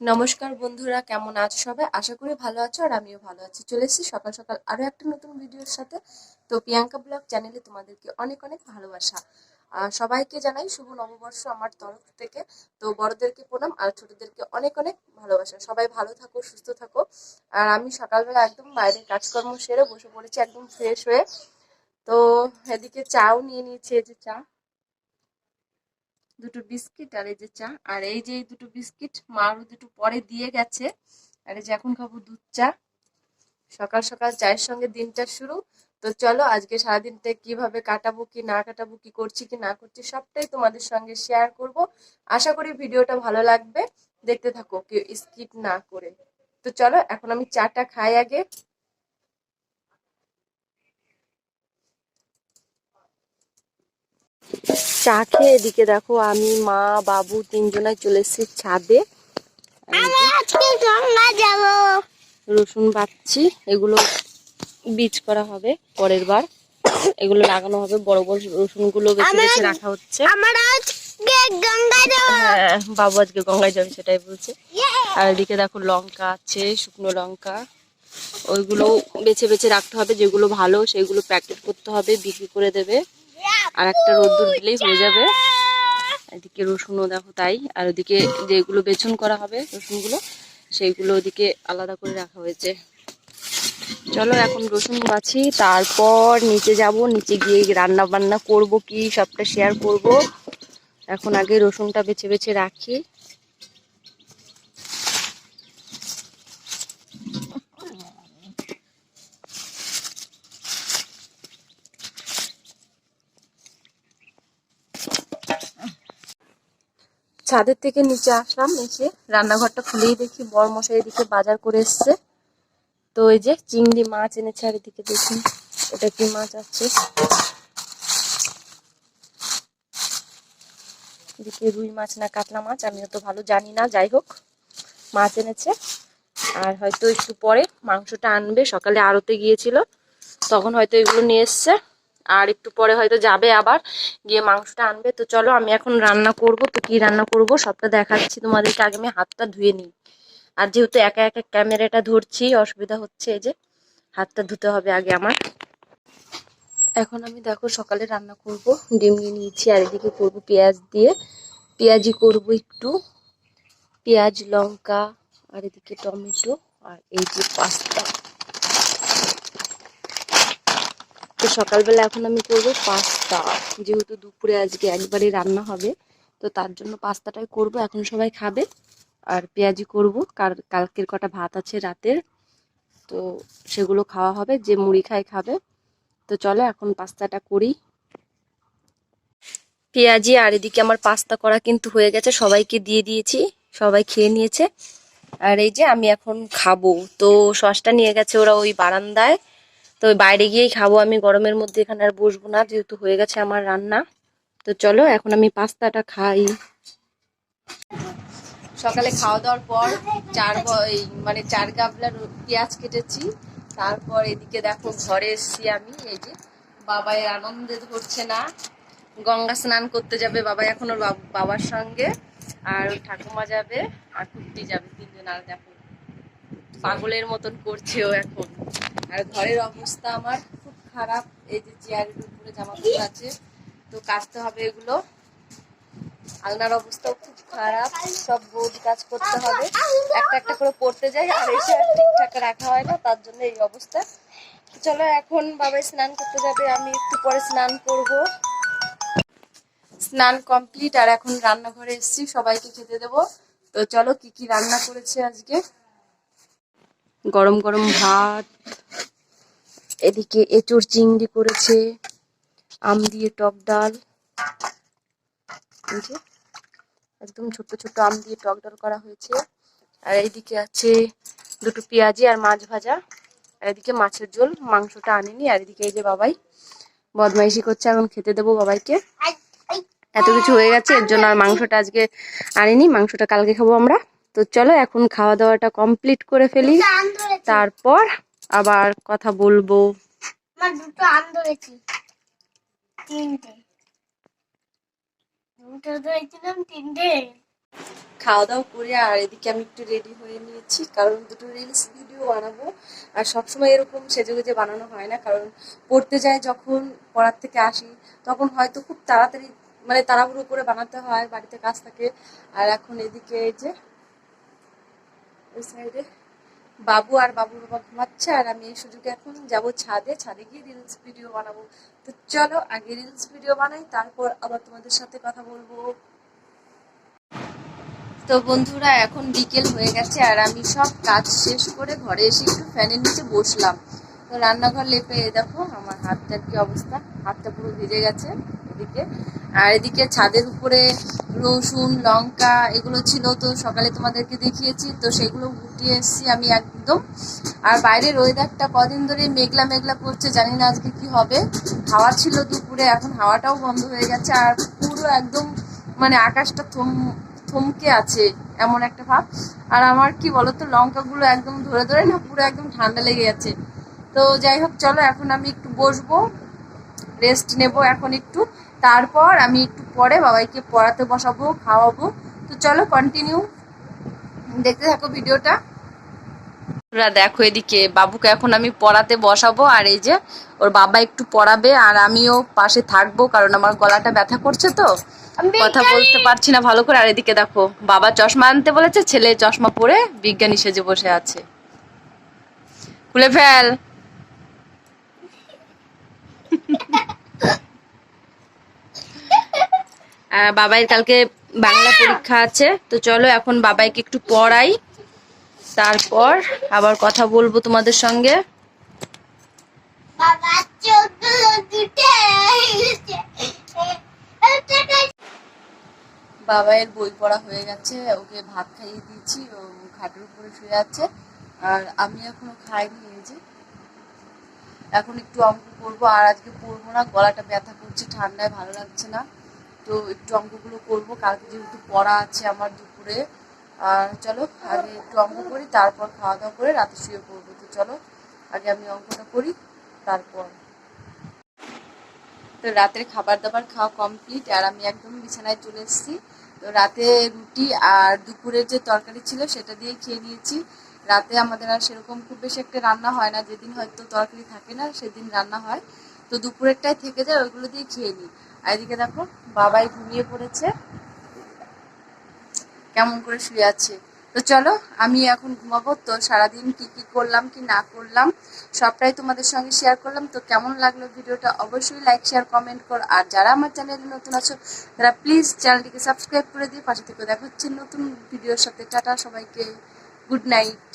নমস্কার বন্ধুরা, কেমন আছো সবাই? আশা করি ভালো আছো আর আমিও ভালো আছি। চলে এসেছি সকাল সকাল আরো একটা নতুন ভিডিওর সাথে। তো প্রিয়াঙ্কা ব্লগ চ্যানেলে তোমাদেরকে অনেক অনেক ভালোবাসা। আর সবাইকে জানাই শুভ নববর্ষ আমার তরফ থেকে। তো বড়দেরকে প্রণাম আর ছোটদেরকে অনেক অনেক ভালোবাসা। সবাই ভালো থাকো, সুস্থ থাকো। আর আমি সকালবেলা একদম বাইরের কাজকর্ম সেরে বসে পড়েছি একদম ফ্রেশ হয়ে। তো এদিকে চাও নিয়ে নিয়েছি, এই যে চা, দুটো বিস্কিট আর এই যে চা। আর এই যে এই দুটো বিস্কিট মা আরো দুটো পরে দিয়ে গেছে। আর এই যে এখন খাবো দুধ চা। সকাল সকাল চায়ের সঙ্গে দিনটা শুরু। তো চলো আজকে সারাদিনটা কিভাবে কাটাবো কি না কাটাবো, কি করছি কি না করছি, সবটাই তোমাদের সঙ্গে শেয়ার করব। আশা করি ভিডিওটা ভালো লাগবে, দেখতে থাকো কেউ স্কিপ না করে। তো চলো এখন আমি চাটা খাই আগে। চা খেয়ে এদিকে দেখো আমি মা বাবু তিনজনাই চলে এসেছি ছাদে। রসুন বাটছি, এগুলো বীজ করা হবে পরের বার, এগুলো লাগানো হবে। বড় বড় রসুন গুলো বেছে বেছে রাখা হচ্ছে। হ্যাঁ, বাবু আজকে গঙ্গায় যাবে সেটাই বলছে। আর এদিকে দেখো লঙ্কা আছে, শুকনো লঙ্কা, ওইগুলো বেছে বেছে রাখতে হবে। যেগুলো ভালো সেগুলো প্যাকেট করতে হবে, বিক্রি করে দেবে। আর একটা রোদ্দুর দিলেই হয়ে যাবে। এদিকে রসুনও দেখো তাই। আর ওদিকে যেগুলো বেচন করা হবে রসুনগুলো, সেইগুলো ওদিকে আলাদা করে রাখা হয়েছে। চলো এখন রসুন বাছি, তারপর নিচে যাব। নিচে গিয়ে রান্না বান্না করব, কি সবটা শেয়ার করব। এখন আগে রসুনটা বেছে বেছে রাখি। ছাদের থেকে নিচে আসলাম, এসে রান্নাঘরটা খুলেই দেখি বড়মশাই এদিকে বাজার করে এসছে। তো এই যে চিংড়ি মাছ এনেছে। আর এদিকে দেখি এটা কি মাছ আছে, এদিকে রুই মাছ না কাতলা মাছ, আমি তো ভালো জানি না। যাই হোক, মাছ এনেছে। আর হয়তো একটু পরে মাংসটা আনবে। সকালে আড়তে গিয়েছিল, তখন হয়তো এগুলো নিয়ে এসছে। আর একটু পরে হয়তো যাবে আবার, গিয়ে মাংসটা আনবে। তো চলো আমি এখন রান্না করব। তো কি রান্না করব সবটা দেখাচ্ছি তোমাদেরকে। আগে আমি হাতটা ধুয়ে নিই। আর যেহেতু একা একা ক্যামেরাটা ধরছি অসুবিধা হচ্ছে, এই যে হাতটা ধুতে হবে আগে আমার। এখন আমি দেখো সকালে রান্না করব, ডিম নিয়ে নিয়েছি। আর এদিকে করবো পেঁয়াজ দিয়ে, পেঁয়াজি করব একটু, পেঁয়াজ লঙ্কা, আর এদিকে টমেটো, আর এই যে পাস্তা। তো সকালবেলা এখন আমি করব পাস্তা, যেহেতু দুপুরে আজকে একবারই রান্না হবে। তো তার জন্য পাস্তাটাই করব, এখন সবাই খাবে। আর পেঁয়াজি করব, কালকের কটা ভাত আছে রাতের, তো সেগুলো খাওয়া হবে। যে মুড়ি খায় খাবে। তো চলো এখন পাস্তাটা করি। পেঁয়াজি আর এদিকে আমার পাস্তা করা কিন্তু হয়ে গেছে, সবাইকে দিয়ে দিয়েছি, সবাই খেয়ে নিয়েছে। আর এই যে আমি এখন খাবো। তো সসটা নিয়ে গেছে ওরা ওই বারান্দায়। তো বাইরে গিয়েই খাবো আমি, গরমের মধ্যে এখানে আর বসবো না, যেহেতু হয়ে গেছে আমার রান্না। তো চলো এখন আমি পাস্তাটা খাই। সকালে খাওয়া দাওয়ার পর মানে 4 গামলা পেঁয়াজ কেটেছি। তারপর এদিকে দেখো ঘরে এসছি আমি। এই যে বাবাই আনন্দে ধরছে না, গঙ্গা স্নান করতে যাবে বাবা এখন ওর বাবার সঙ্গে। আর ঠাকুমা যাবে, আর কুট্টি যাবে, তিনজন। আর দেখো পাগলের মতন করছে ও এখন। আর ঘরের অবস্থা আমার খুব খারাপ। এই যে চেয়ারের উপরে জামা কাপড় আছে, তো কাচতে হবে এগুলো। আলনার অবস্থাও খুব খারাপ, সব বোঝ কাজ করতে হবে। একটা একটা করে পড়তে যাই, আর এসে ঠিকঠাক রাখা হয় না, তার জন্য এই অবস্থা। চলো এখন বাবাই স্নান করতে যাবে, আমি একটু পরে স্নান করব। স্নান কমপ্লিট, আর এখন রান্নাঘরে এসেছি সবাইকে খেতে দেবো। তো চলো কি কি রান্না করেছে আজকে। গরম গরম ভাত, এদিকে এঁচোড় চিংড়ি করেছে, আম দিয়ে টক ডাল, এই যে একদম ছোট ছোট আম দিয়ে টক ডাল করা হয়েছে। আর এইদিকে আছে দুটো পেঁয়াজি আর মাছ ভাজা। আর এদিকে মাছের ঝোল, মাংসটা আনিনি। আর এদিকে এই যে বাবাই বদমাইশি করছে, এখন খেতে দেবো বাবাইকে। এত কিছু হয়ে গেছে, এর জন্য আর মাংসটা আজকে আনিনি, মাংসটা কালকে খাবো আমরা। তো চলো এখন খাওয়া দাওয়াটা কমপ্লিট করে ফেলি, তারপর আবার কথা বলবো। দুটো আম ধরেছি, তিনটে, দুটো ধরেছিলাম, তিনটে। খাওয়া দাওয়া করে আর এদিকে আমি একটু রেডি হয়ে নিয়েছি, কারণ দুটো রিলস ভিডিও বানাবো। আর সবসময় এরকম সেজেগুজে বানানো হয় না, কারণ পড়তে যাই যখন, পড়ার থেকে আসি তখন হয়তো খুব তাড়াতাড়ি মানে তাড়াহুড়ো করে বানাতে হয়, বাড়িতে কাজ থাকে। আর এখন এদিকে এই যে ওই সাইডে বাবু আর বাবুর বাবা ঘুমাচ্ছে, আর আমি এই সুযোগে এখন যাব ছাদে, ছাদে গিয়ে রিলস ভিডিও বানাবো। তো চলো আগে রিলস ভিডিও বানাই, তারপর আবার তোমাদের সাথে কথা বলবো। তো বন্ধুরা এখন বিকেল হয়ে গেছে, আর আমি সব কাজ শেষ করে ঘরে এসে একটু ফ্যানের নিচে বসলাম। তো রান্নাঘর লেপে দেখো আমার হাতটার কি অবস্থা, হাতটা পুরো ভিজে গেছে এদিকে। আর এদিকে ছাদের উপরে রসুন লঙ্কা এগুলো ছিল, তো সকালে তোমাদেরকে দেখিয়েছি, তো সেগুলো গুটিয়ে এসেছি আমি একদম। আর বাইরের ওয়েদারটা কদিন ধরে মেঘলা মেঘলা করছে, জানি না আজকে কি হবে। হাওয়া ছিল দুপুরে, এখন হাওয়াটাও বন্ধ হয়ে গেছে, আর পুরো একদম মানে আকাশটা থমকে আছে এমন একটা ভাব। আর আমার কি বলতো, লঙ্কাগুলো একদম ধরে ধরে না পুরো একদম ঠান্ডা লেগে গেছে। তো যাই হোক চলো এখন আমি একটু বসবো, রেস্ট নেব এখন একটু, তারপর আমি একটু পরে বাবাইকে পড়াতে বসাবো, খাওয়াবো। তো চলো কন্টিনিউ দেখতে থাকো ভিডিওটা। দেখো এদিকে বাবুকে এখন আমি পড়াতে বসাবো, আর এই যে ওর বাবা একটু পড়াবে আর আমিও পাশে থাকবো, কারণ আমার গলাটা ব্যথা করছে, তো কথা বলতে পারছি না ভালো করে। আর এদিকে দেখো বাবা চশমা আনতে বলেছে, ছেলে চশমা পরে বিজ্ঞানী সেজে বসে আছে। খুলে ফেল। বাবাইয়ের কালকে বাংলা পরীক্ষা আছে, তো চলো এখন বাবাইকে একটু পড়াই, তারপর আবার কথা বলবো তোমাদের সঙ্গে। বাবাইয়ের বই পড়া হয়ে গেছে, ওকে ভাত খাইয়ে দিয়েছি, ও খাটের উপরে শুয়ে আছে, আর আমি এখনো খাইনি। এই যে এখন একটু অঙ্ক করবো, আর আজকে পড়বো না, গলাটা ব্যথা করছে, ঠান্ডায় ভালো লাগছে না। তো একটু অঙ্কগুলো করবো, কালকে যেহেতু পড়া আছে আমার দুপুরে। আর চলো আগে একটু অঙ্ক করি, তারপর খাওয়া দাওয়া করে রাতে শুয়ে পড়বো। তো চলো আগে আমি অঙ্কটা করি, তারপর। তো রাতের খাবার দাবার খাওয়া কমপ্লিট, আর আমি একদম বিছানায় চলে এসেছি। তো রাতে রুটি আর দুপুরের যে তরকারি ছিল সেটা দিয়ে খেয়ে নিয়েছি। রাতে আমাদের আর সেরকম খুব বেশি একটা রান্না হয় না, যেদিন হয়তো তরকারি থাকে না সেদিন রান্না হয়, তো দুপুরেরটাই থেকে যায়, ওইগুলো দিয়ে খেয়ে নিই। আর এদিকে দেখো বাবাই ঘুমিয়ে পড়েছে, কেমন করে শুয়ে আছে। তো চলো আমি এখন ঘুমাবো। তো সারাদিন কি কি করলাম কি না করলাম সবটাই তোমাদের সঙ্গে শেয়ার করলাম। তো কেমন লাগলো ভিডিওটা অবশ্যই লাইক শেয়ার কমেন্ট কর, আর যারা আমার চ্যানেলে নতুন আছো তারা প্লিজ চ্যানেলটিকে সাবস্ক্রাইব করে দিয়ে পাশে থেকে। দেখা হচ্ছে নতুন ভিডিওর সাথে। টাটা সবাইকে, গুড নাইট।